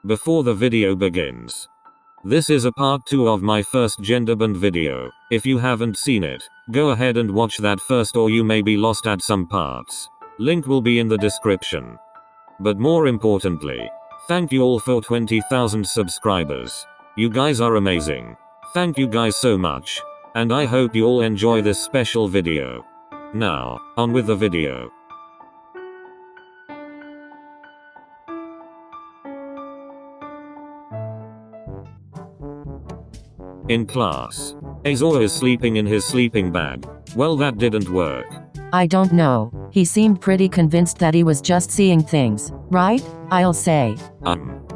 Before the video begins, this is a part 2 of my first Genderbend video. If you haven't seen it, go ahead and watch that first, or you may be lost at some parts. Link will be in the description. But more importantly, thank you all for 20,000 subscribers. You guys are amazing. Thank you guys so much. And I hope you all enjoy this special video. Now, on with the video. In class, Azor is sleeping in his sleeping bag. Well, that didn't work. I don't know. He seemed pretty convinced that he was just seeing things, right? I'll say.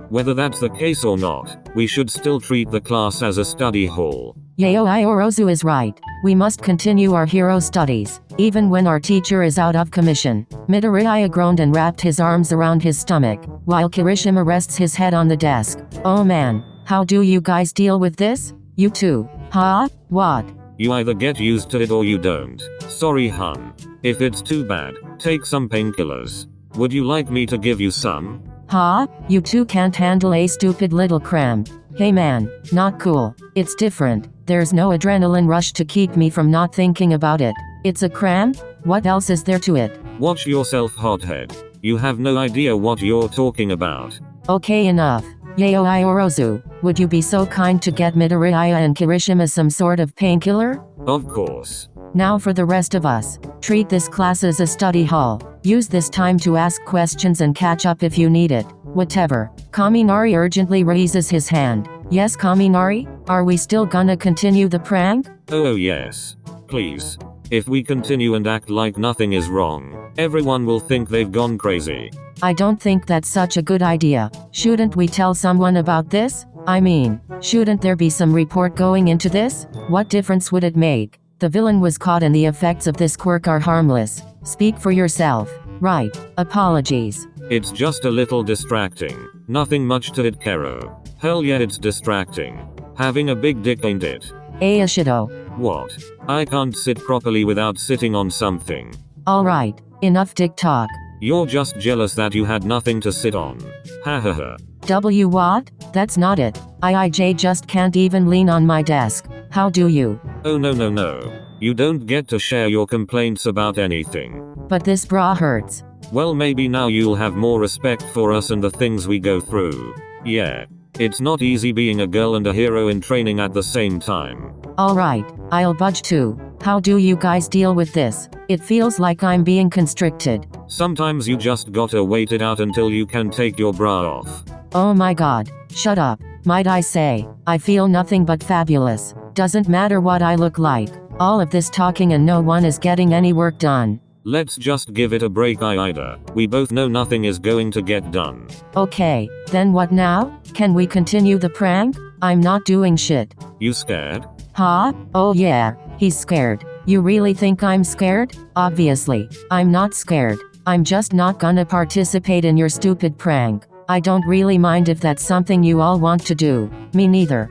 Whether that's the case or not, we should still treat the class as a study hall. Yao Iorozu is right. We must continue our hero studies, even when our teacher is out of commission. Midoriya groaned and wrapped his arms around his stomach, while Kirishima rests his head on the desk. Oh man, how do you guys deal with this? You too, huh? What? You either get used to it or you don't. Sorry, hun. If it's too bad, take some painkillers. Would you like me to give you some? Huh? You two can't handle a stupid little cram. Hey man, not cool. It's different. There's no adrenaline rush to keep me from not thinking about it. It's a cram? What else is there to it? Watch yourself, hothead. You have no idea what you're talking about. Okay, enough. Yao Iorozu, would you be so kind to get Midoriya and Kirishima some sort of painkiller? Of course. Now for the rest of us. Treat this class as a study hall. Use this time to ask questions and catch up if you need it. Whatever. Kaminari urgently raises his hand. Yes, Kaminari? Are we still gonna continue the prank? Oh yes. Please. If we continue and act like nothing is wrong, everyone will think they've gone crazy. I don't think that's such a good idea. Shouldn't we tell someone about this? I mean, shouldn't there be some report going into this? What difference would it make? The villain was caught and the effects of this quirk are harmless. Speak for yourself. Right. Apologies. It's just a little distracting. Nothing much to it, Kero. Hell yeah, it's distracting. Having a big dick, ain't it? Ayashido. What? I can't sit properly without sitting on something. Alright, enough dick talk. You're just jealous that you had nothing to sit on. Ha ha ha. W what? That's not it. IIJ just can't even lean on my desk. How do you? Oh no. You don't get to share your complaints about anything. But this bra hurts. Well, maybe now you'll have more respect for us and the things we go through. Yeah. It's not easy being a girl and a hero in training at the same time. Alright, I'll budge too. How do you guys deal with this? It feels like I'm being constricted. Sometimes you just gotta wait it out until you can take your bra off. Oh my god, shut up. Might I say, I feel nothing but fabulous. Doesn't matter what I look like. All of this talking and no one is getting any work done. Let's just give it a break, Ida. We both know nothing is going to get done. Okay, then what now? Can we continue the prank? I'm not doing shit. You scared? Huh? Oh yeah, he's scared. You really think I'm scared? Obviously, I'm not scared. I'm just not gonna participate in your stupid prank. I don't really mind if that's something you all want to do. Me neither.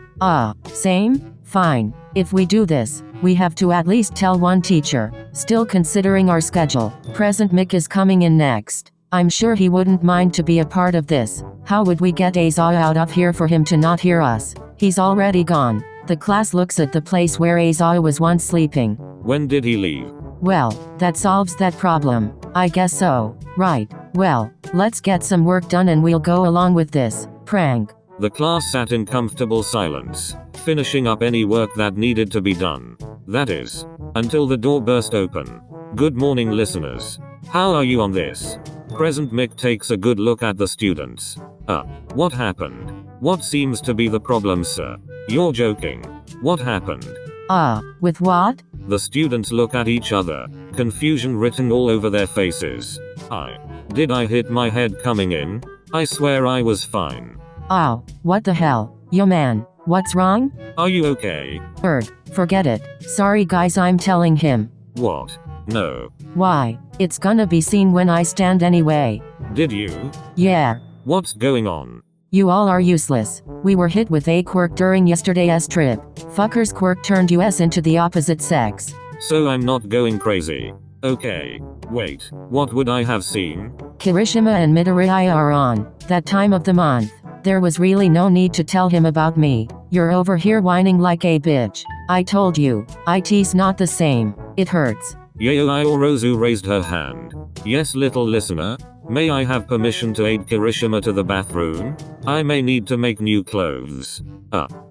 Same? Fine. If we do this, we have to at least tell one teacher. Still considering our schedule, Present Mick is coming in next. I'm sure he wouldn't mind to be a part of this. How would we get Aizawa out of here for him to not hear us? He's already gone. The class looks at the place where Aizawa was once sleeping. When did he leave? Well, that solves that problem. I guess so. Right. Well, let's get some work done and we'll go along with this prank. The class sat in comfortable silence, finishing up any work that needed to be done. That is, until the door burst open. Good morning, listeners. How are you on this? Present Mick takes a good look at the students. What happened? What seems to be the problem, sir? You're joking. What happened? With what? The students look at each other, confusion written all over their faces. Did I hit my head coming in? I swear I was fine. Ow, what the hell? Yo man, what's wrong? Are you okay? Forget it. Sorry guys, I'm telling him. What? No. Why? It's gonna be seen when I stand anyway. Did you? Yeah. What's going on? You all are useless. We were hit with a quirk during yesterday's trip. Fucker's quirk turned us into the opposite sex. So I'm not going crazy. Okay. Wait, what would I have seen? Kirishima and Midoriya are on that time of the month. There was really no need to tell him about me. You're over here whining like a bitch. I told you. It's not the same. It hurts. Yaoyorozu raised her hand. Yes, little listener. May I have permission to aid Kirishima to the bathroom? I may need to make new clothes.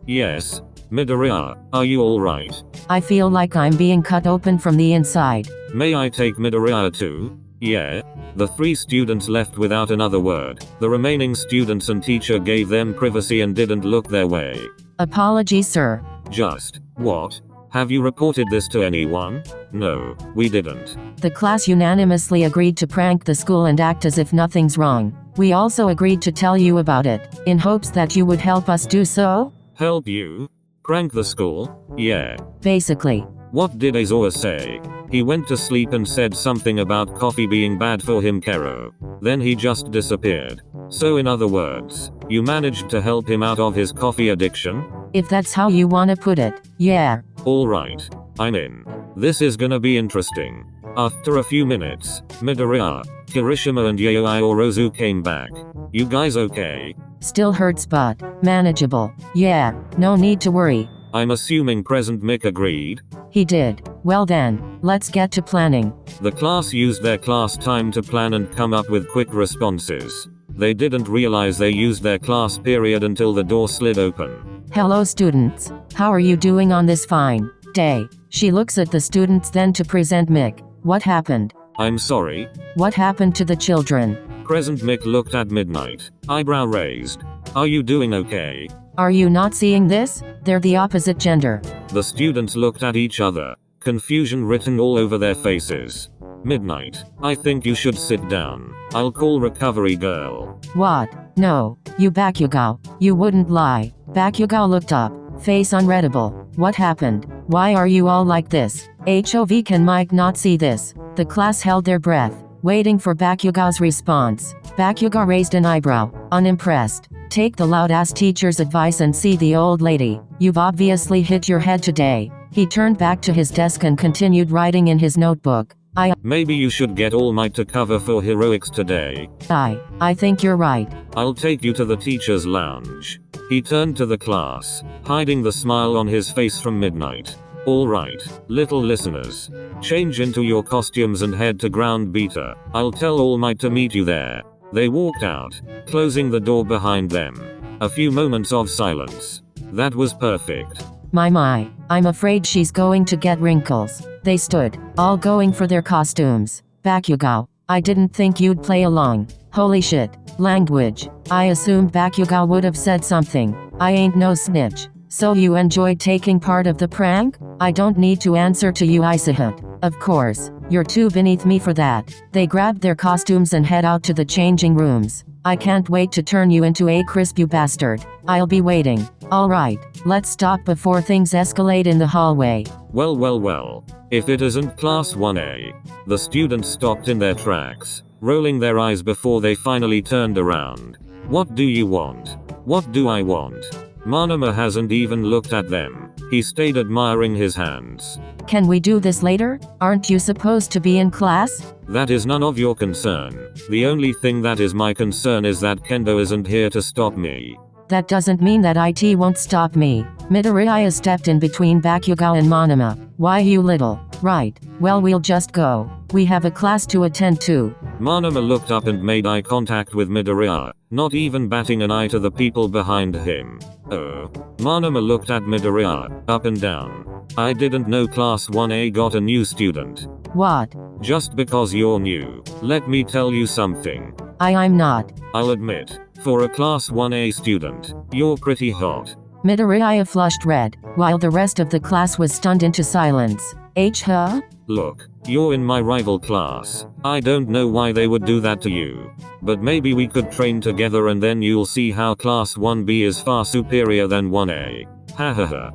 Yes. Midoriya, are you alright? I feel like I'm being cut open from the inside. May I take Midoriya too? Yeah. The 3 students left without another word. The remaining students and teacher gave them privacy and didn't look their way. Apologies, sir. Just, what? Have you reported this to anyone? No, we didn't. The class unanimously agreed to prank the school and act as if nothing's wrong. We also agreed to tell you about it, in hopes that you would help us do so? Help you? Prank the school? Yeah. Basically. What did Aizawa say? He went to sleep and said something about coffee being bad for him, Kero. Then he just disappeared. So in other words, you managed to help him out of his coffee addiction? If that's how you wanna put it, yeah. Alright. I'm in. This is gonna be interesting. After a few minutes, Midoriya, Kirishima and Yaoyorozu came back. You guys okay? Still hurts but manageable. Yeah, no need to worry. I'm assuming Present Mick agreed? He did. Well then, let's get to planning. The class used their class time to plan and come up with quick responses. They didn't realize they used their class period until the door slid open. Hello students. How are you doing on this fine day? She looks at the students then to Present Mick. What happened? I'm sorry. What happened to the children? Present Mick looked at Midnight, eyebrow raised. Are you doing okay? Are you not seeing this? They're the opposite gender. The students looked at each other, confusion written all over their faces. Midnight, I think you should sit down. I'll call recovery girl. What? No. You Bakugo. You wouldn't lie. Bakugo looked up, face unreadable. What happened? Why are you all like this? HOV, can Mike not see this? The class held their breath, waiting for Bakugo's response. Bakugo raised an eyebrow, unimpressed. Take the loud-ass teacher's advice and see the old lady. You've obviously hit your head today. He turned back to his desk and continued writing in his notebook. Maybe you should get All Might to cover for heroics today. I think you're right. I'll take you to the teacher's lounge. He turned to the class, hiding the smile on his face from Midnight. Alright, little listeners. Change into your costumes and head to Ground Beta. I'll tell All Might to meet you there. They walked out, closing the door behind them. A few moments of silence. That was perfect. My, I'm afraid she's going to get wrinkles. They stood, all going for their costumes. Bakugo, I didn't think you'd play along. Holy shit, language. I assumed Bakugo would have said something. I ain't no snitch. So you enjoyed taking part of the prank? I don't need to answer to you, Isahut. Of course, you're too beneath me for that. They grabbed their costumes and head out to the changing rooms. I can't wait to turn you into a crisp, you bastard. I'll be waiting. Alright, let's stop before things escalate in the hallway. Well. If it isn't Class 1A. The students stopped in their tracks, rolling their eyes before they finally turned around. What do you want? What do I want? Manama hasn't even looked at them. He stayed admiring his hands. Can we do this later? Aren't you supposed to be in class? That is none of your concern. The only thing that is my concern is that Kendo isn't here to stop me. That doesn't mean that IT won't stop me. Midoriya stepped in between Bakugo and Manama. Why, you little. Right. Well, we'll just go. We have a class to attend to. Manama looked up and made eye contact with Midoriya, not even batting an eye to the people behind him. Oh. Manama looked at Midoriya, up and down. I didn't know Class 1A got a new student. What? Just because you're new. Let me tell you something. I'm not. I'll admit, for a Class 1A student, you're pretty hot. Midoriya flushed red, while the rest of the class was stunned into silence. Huh? Look, you're in my rival class. I don't know why they would do that to you. But maybe we could train together and then you'll see how Class 1B is far superior than 1A. Hahaha.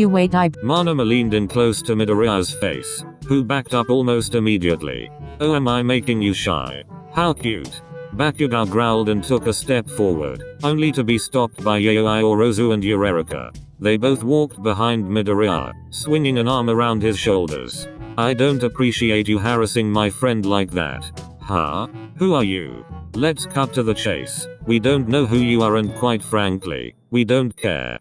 Wait, Manama leaned in close to Midoriya's face, who backed up almost immediately. Oh, am I making you shy? How cute. Bakugo growled and took a step forward, only to be stopped by Yaoyorozu and Eureka. They both walked behind Midoriya, swinging an arm around his shoulders. I don't appreciate you harassing my friend like that. Huh? Who are you? Let's cut to the chase. We don't know who you are and quite frankly, we don't care.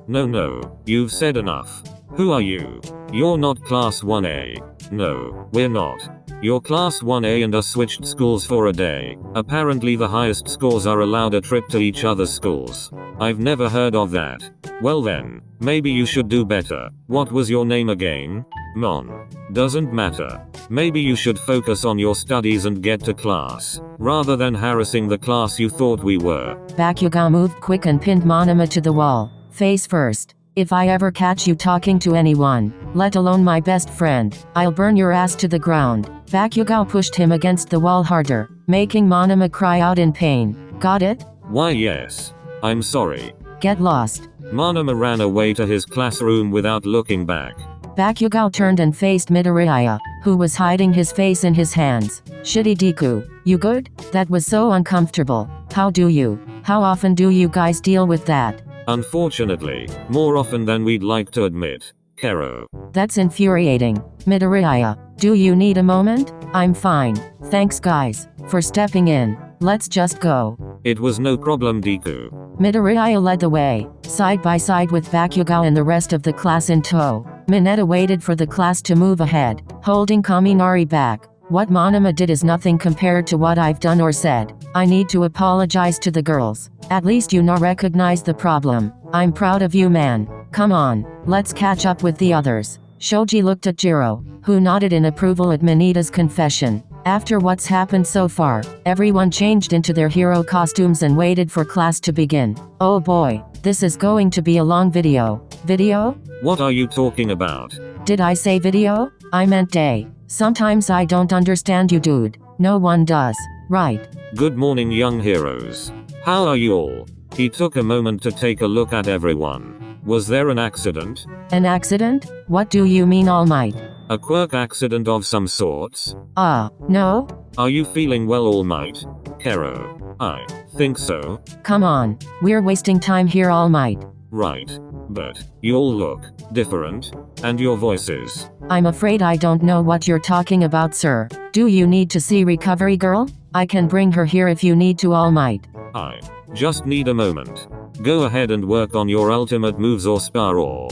No, you've said enough. Who are you? You're not class 1A. No, we're not. You're class 1A and are switched schools for a day. Apparently the highest scores are allowed a trip to each other's schools. I've never heard of that. Well then, maybe you should do better. What was your name again? Mon. Doesn't matter. Maybe you should focus on your studies and get to class, rather than harassing the class you thought we were. Bakugo moved quick and pinned Monoma to the wall, face first. If I ever catch you talking to anyone, let alone my best friend, I'll burn your ass to the ground. Bakugo pushed him against the wall harder, making Monoma cry out in pain. Got it? Why yes. I'm sorry. Get lost. Monoma ran away to his classroom without looking back. Bakugo turned and faced Midoriya, who was hiding his face in his hands. Shitty Deku, you good? That was so uncomfortable. How often do you guys deal with that? Unfortunately, more often than we'd like to admit. Kero. That's infuriating. Midoriya, do you need a moment? I'm fine. Thanks guys, for stepping in. Let's just go. It was no problem, Deku. Midoriya led the way, side by side with Bakugo and the rest of the class in tow. Mineta waited for the class to move ahead, holding Kaminari back. What Monoma did is nothing compared to what I've done or said. I need to apologize to the girls. At least you now recognize the problem. I'm proud of you, man. Come on, let's catch up with the others. Shoji looked at Jiro, who nodded in approval at Mineta's confession. After what's happened so far, everyone changed into their hero costumes and waited for class to begin. Oh boy, this is going to be a long video. Video? What are you talking about? Did I say video? I meant day. Sometimes I don't understand you, dude. No one does. Right. Good morning, young heroes. How are you all? He took a moment to take a look at everyone. Was there an accident? An accident? What do you mean, All Might? A Quirk accident of some sorts? No? Are you feeling well, All Might? Kero. I think so. Come on, we're wasting time here, All Might. Right. But you all look different, and your voices. I'm afraid I don't know what you're talking about, sir. Do you need to see Recovery Girl? I can bring her here if you need to, All Might. I just need a moment. Go ahead and work on your ultimate moves or spar or,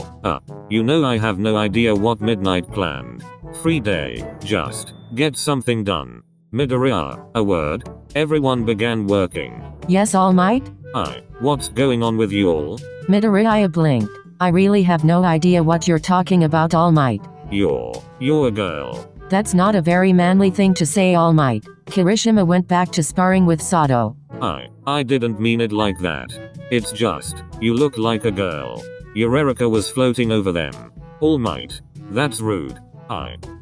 you know I have no idea what Midnight planned. Free day, just get something done. Midoriya, a word? Everyone began working. Yes, All Might? What's going on with you all? Midoriya blinked. I really have no idea what you're talking about, All Might. You're a girl. That's not a very manly thing to say, All Might. Kirishima went back to sparring with Sato. I didn't mean it like that. It's just, you look like a girl. Eureka was floating over them. All Might. That's rude.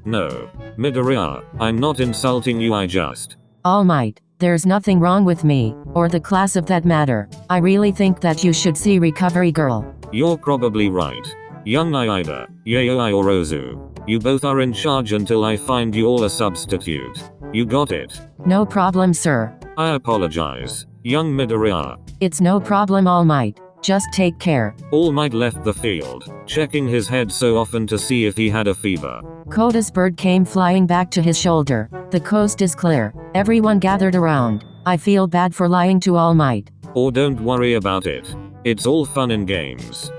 No. Midoriya, I'm not insulting you, I just. All Might, there's nothing wrong with me, or the class of that matter. I really think that you should see Recovery Girl. You're probably right. Young Aida, Yayoi or Ozu. You both are in charge until I find you all a substitute. You got it? No problem, sir. I apologize, young Midoriya. It's no problem, All Might. Just take care. All Might left the field, checking his head so often to see if he had a fever. Koda's bird came flying back to his shoulder. The coast is clear. Everyone gathered around. I feel bad for lying to All Might. Or don't worry about it. It's all fun and games.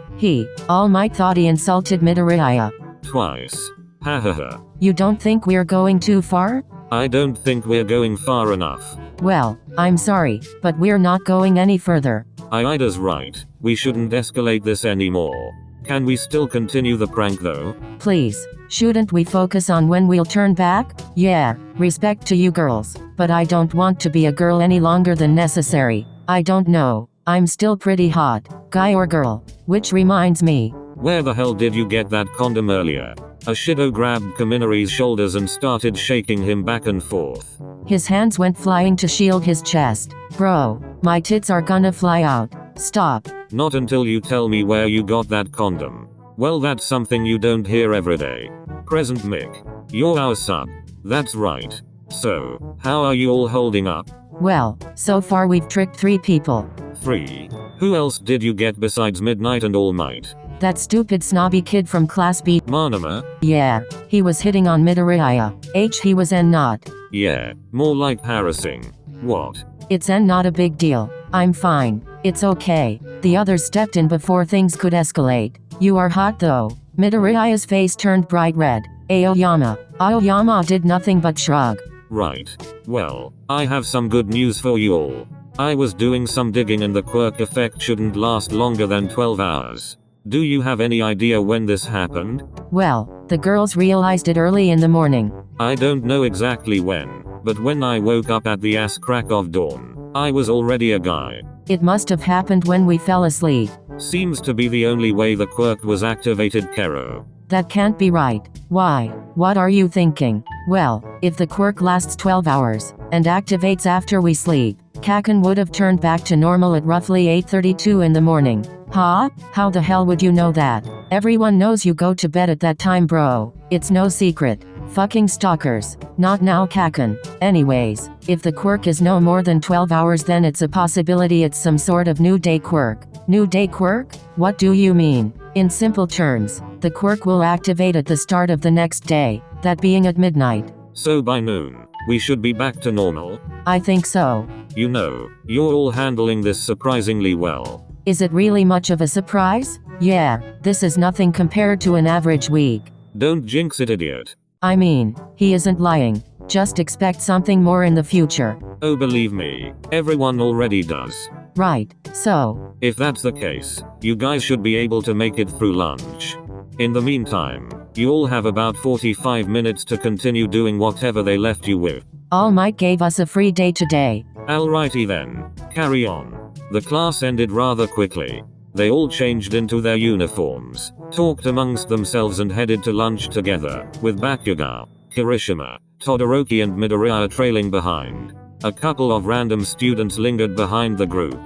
All Might thought he insulted Midoriya. Twice. Hahaha. You don't think we're going too far? I don't think we're going far enough. Well, I'm sorry, but we're not going any further. Aida's right. We shouldn't escalate this anymore. Can we still continue the prank though? Please, shouldn't we focus on when we'll turn back? Yeah, respect to you girls, but I don't want to be a girl any longer than necessary. I don't know. I'm still pretty hot, guy or girl. Which reminds me. Where the hell did you get that condom earlier? Ashido grabbed Kaminari's shoulders and started shaking him back and forth. His hands went flying to shield his chest. Bro, my tits are gonna fly out. Stop. Not until you tell me where you got that condom. Well, that's something you don't hear every day. Present Mick. You're our sub. That's right. So, how are you all holding up? Well, so far we've tricked 3 people. 3? Who else did you get besides Midnight and All Might? That stupid snobby kid from Class B. Monoma? Yeah, he was hitting on Midoriya. He was and not. Yeah, more like harassing. What? It's not a big deal. I'm fine. It's okay. The others stepped in before things could escalate. You are hot though. Midoriya's face turned bright red. Aoyama did nothing but shrug. Right. Well, I have some good news for you all. I was doing some digging and the quirk effect shouldn't last longer than 12 hours. Do you have any idea when this happened? Well, the girls realized it early in the morning. I don't know exactly when, but when I woke up at the ass crack of dawn, I was already a guy. It must have happened when we fell asleep. Seems to be the only way the quirk was activated, Kero. That can't be right. Why? What are you thinking? Well, if the quirk lasts 12 hours, and activates after we sleep, Kaken would have turned back to normal at roughly 8:32 in the morning. Huh? How the hell would you know that? Everyone knows you go to bed at that time, bro. It's no secret. Fucking stalkers. Not now, Kaken. Anyways, if the quirk is no more than 12 hours, then it's a possibility it's some sort of new day quirk. New day quirk? What do you mean? In simple terms, the quirk will activate at the start of the next day, that being at midnight. So by noon, we should be back to normal? I think so. You know, you're all handling this surprisingly well. Is it really much of a surprise? Yeah, this is nothing compared to an average week. Don't jinx it, idiot. I mean, he isn't lying. Just expect something more in the future. Oh, believe me, everyone already does. Right, so. If that's the case, you guys should be able to make it through lunch. In the meantime, you all have about 45 minutes to continue doing whatever they left you with. All Might gave us a free day today. Alrighty then, carry on. The class ended rather quickly. They all changed into their uniforms, talked amongst themselves and headed to lunch together, with Bakugo, Kirishima, Todoroki and Midoriya trailing behind. A couple of random students lingered behind the group.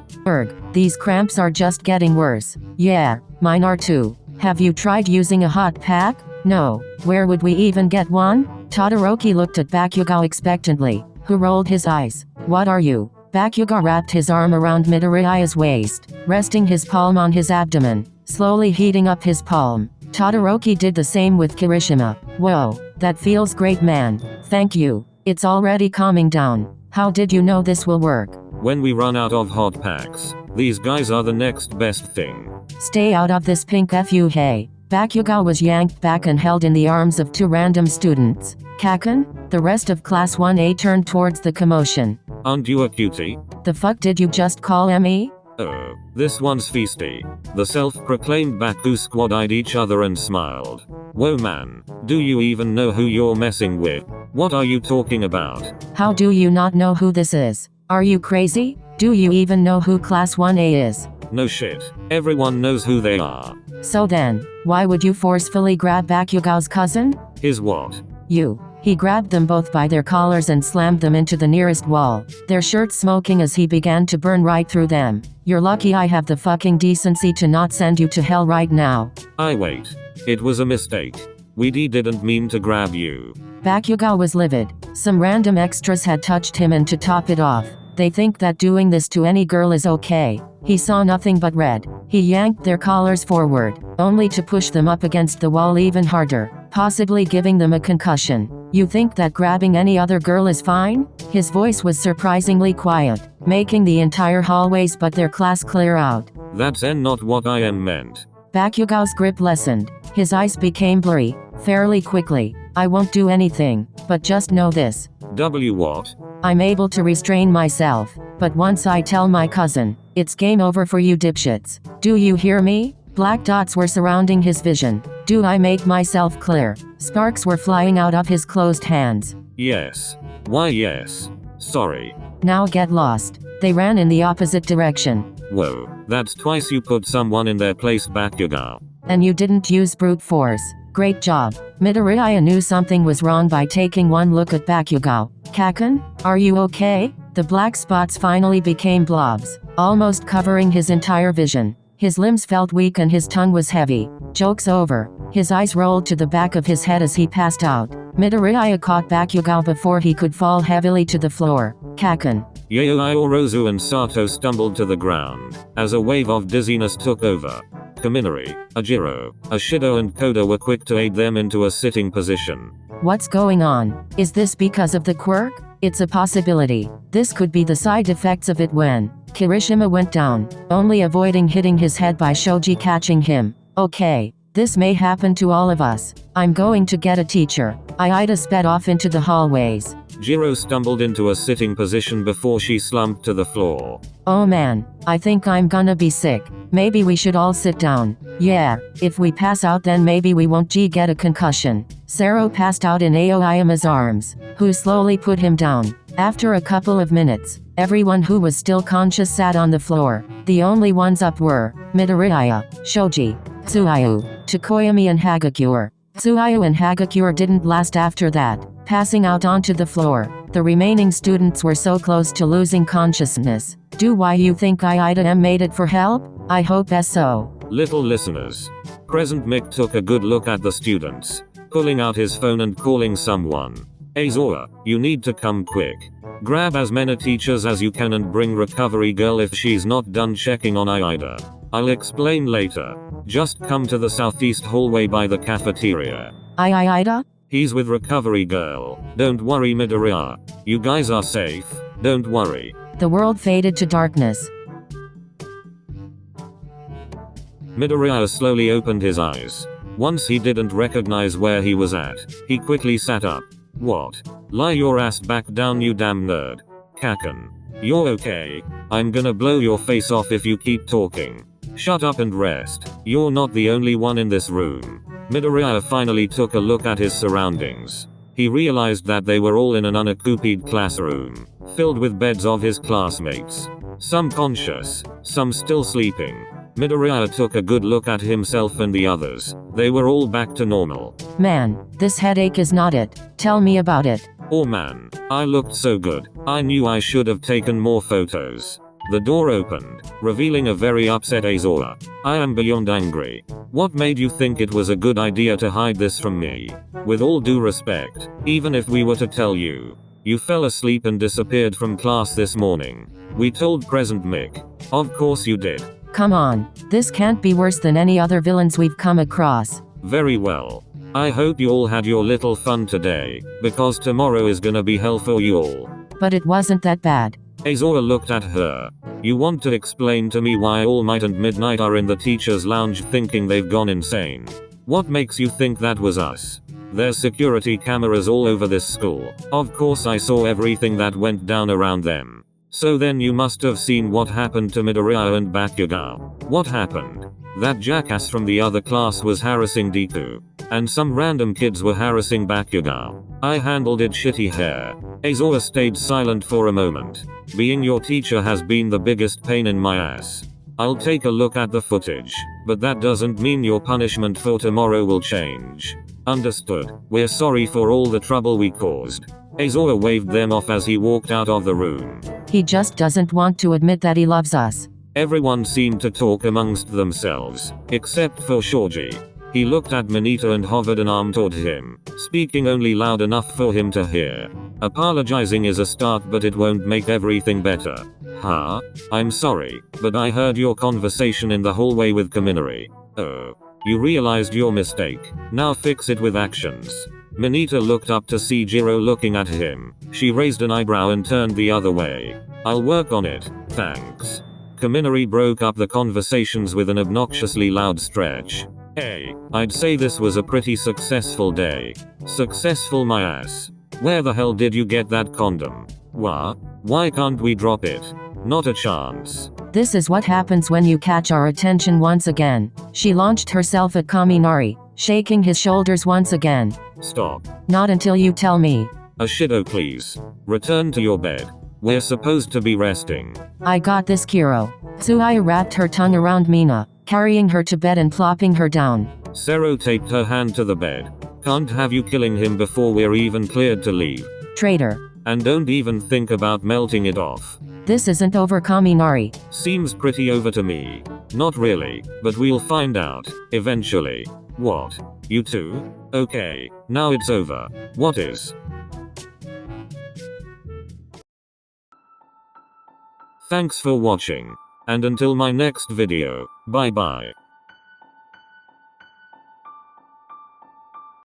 These cramps are just getting worse. Yeah, mine are too. Have you tried using a hot pack? No. Where would we even get one? Todoroki looked at Bakugo expectantly, who rolled his eyes. What are you? Bakugo wrapped his arm around Midoriya's waist, resting his palm on his abdomen, slowly heating up his palm. Todoroki did the same with Kirishima. Whoa, that feels great, man. Thank you. It's already calming down. How did you know this will work? When we run out of hot packs, these guys are the next best thing. Stay out of this pink fu, hey. Bakugo was yanked back and held in the arms of two random students. Kaken? The rest of Class 1A turned towards the commotion. Aren't you a cutie? The fuck did you just call me? Oh, this one's feisty. The self-proclaimed Baku squad eyed each other and smiled. Whoa man, do you even know who you're messing with? What are you talking about? How do you not know who this is? Are you crazy? Do you even know who Class 1A is? No shit. Everyone knows who they are. So then, why would you forcefully grab Bakugo's cousin? His what? He grabbed them both by their collars and slammed them into the nearest wall, their shirts smoking as he began to burn right through them. You're lucky I have the fucking decency to not send you to hell right now. Wait. It was a mistake. We didn't mean to grab you. Bakugo was livid. Some random extras had touched him, and to top it off, they think that doing this to any girl is okay. He saw nothing but red. He yanked their collars forward, only to push them up against the wall even harder, possibly giving them a concussion. You think that grabbing any other girl is fine? His voice was surprisingly quiet, making the entire hallways but their class clear out. That's not what I meant. Bakugo's grip lessened. His eyes became blurry, fairly quickly. I won't do anything, but just know this. What? I'm able to restrain myself, but once I tell my cousin, it's game over for you dipshits. Do you hear me? Black dots were surrounding his vision. Do I make myself clear? Sparks were flying out of his closed hands. Yes. Why yes. Sorry. Now get lost. They ran in the opposite direction. Whoa, that's twice you put someone in their place, Bakugo. And you didn't use brute force. Great job. Midoriya knew something was wrong by taking one look at Bakugo. Kaken, are you okay? The black spots finally became blobs, almost covering his entire vision. His limbs felt weak and his tongue was heavy. Joke's over. His eyes rolled to the back of his head as he passed out. Midoriya caught Bakugo before he could fall heavily to the floor. Kaken. Yaoyorozu and Sato stumbled to the ground, as a wave of dizziness took over. Kaminari, Ajiro, Ashido and Koda were quick to aid them into a sitting position. What's going on? Is this because of the quirk? It's a possibility. This could be the side effects of it when Kirishima went down, only avoiding hitting his head by Shoji catching him. Okay. This may happen to all of us. I'm going to get a teacher. Aida sped off into the hallways. Jiro stumbled into a sitting position before she slumped to the floor. Oh man, I think I'm gonna be sick. Maybe we should all sit down. Yeah, if we pass out then maybe we won't get a concussion. Sero passed out in Aoyama's arms, who slowly put him down. After a couple of minutes, everyone who was still conscious sat on the floor. The only ones up were Midoriya, Shoji, Tsuyu, Takoyami and Hagakure. Tsuyu and Hagakure didn't last after that, passing out onto the floor. The remaining students were so close to losing consciousness. Do why you think Ida made it for help? I hope so. Little listeners. Present Mick took a good look at the students, pulling out his phone and calling someone. Azora, you need to come quick. Grab as many teachers as you can and bring Recovery Girl if she's not done checking on Ida. I'll explain later. Just come to the southeast hallway by the cafeteria. Ida? He's with Recovery Girl. Don't worry Midoriya. You guys are safe. Don't worry. The world faded to darkness. Midoriya slowly opened his eyes. Once he didn't recognize where he was at, he quickly sat up. What? Lie your ass back down you damn nerd. Kaken. You're okay. I'm gonna blow your face off if you keep talking. Shut up and rest. You're not the only one in this room. Midoriya finally took a look at his surroundings. He realized that they were all in an unoccupied classroom, filled with beds of his classmates. Some conscious, some still sleeping. Midoriya took a good look at himself and the others. They were all back to normal. Man, this headache is not it. Tell me about it. Oh man, I looked so good. I knew I should have taken more photos. The door opened, revealing a very upset Azora. I am beyond angry. What made you think it was a good idea to hide this from me? With all due respect, even if we were to tell you, you fell asleep and disappeared from class this morning. We told Present Mick. Of course you did. Come on, this can't be worse than any other villains we've come across. Very well. I hope you all had your little fun today, because tomorrow is gonna be hell for you all. But it wasn't that bad. Azora looked at her. You want to explain to me why All Might and Midnight are in the teacher's lounge thinking they've gone insane? What makes you think that was us? There's security cameras all over this school. Of course I saw everything that went down around them. So then you must have seen what happened to Midoriya and Bakugan. What happened? That jackass from the other class was harassing Deku. And some random kids were harassing Bakugan. I handled it shitty hair. Azora stayed silent for a moment. Being your teacher has been the biggest pain in my ass. I'll take a look at the footage, but that doesn't mean your punishment for tomorrow will change. Understood. We're sorry for all the trouble we caused. Azora waved them off as he walked out of the room. He just doesn't want to admit that he loves us. Everyone seemed to talk amongst themselves, except for Shoji. He looked at Manita and hovered an arm toward him, speaking only loud enough for him to hear. Apologizing is a start but it won't make everything better. Huh? I'm sorry, but I heard your conversation in the hallway with Kaminari. Oh. You realized your mistake. Now fix it with actions. Manita looked up to see Jiro looking at him. She raised an eyebrow and turned the other way. I'll work on it, thanks. Kaminari broke up the conversations with an obnoxiously loud stretch. Hey, I'd say this was a pretty successful day. Successful my ass. Where the hell did you get that condom? What? Why can't we drop it? Not a chance. This is what happens when you catch our attention once again. She launched herself at Kaminari, shaking his shoulders once again. Stop. Not until you tell me. Ashido please. Return to your bed. We're supposed to be resting. I got this Kiro. Tsuyu wrapped her tongue around Mina, carrying her to bed and plopping her down. Sero taped her hand to the bed. Can't have you killing him before we're even cleared to leave. Traitor. And don't even think about melting it off. This isn't over Kaminari. Seems pretty over to me. Not really, but we'll find out, eventually. What? You too? Okay, now it's over. What is? Thanks for watching. And until my next video, bye bye.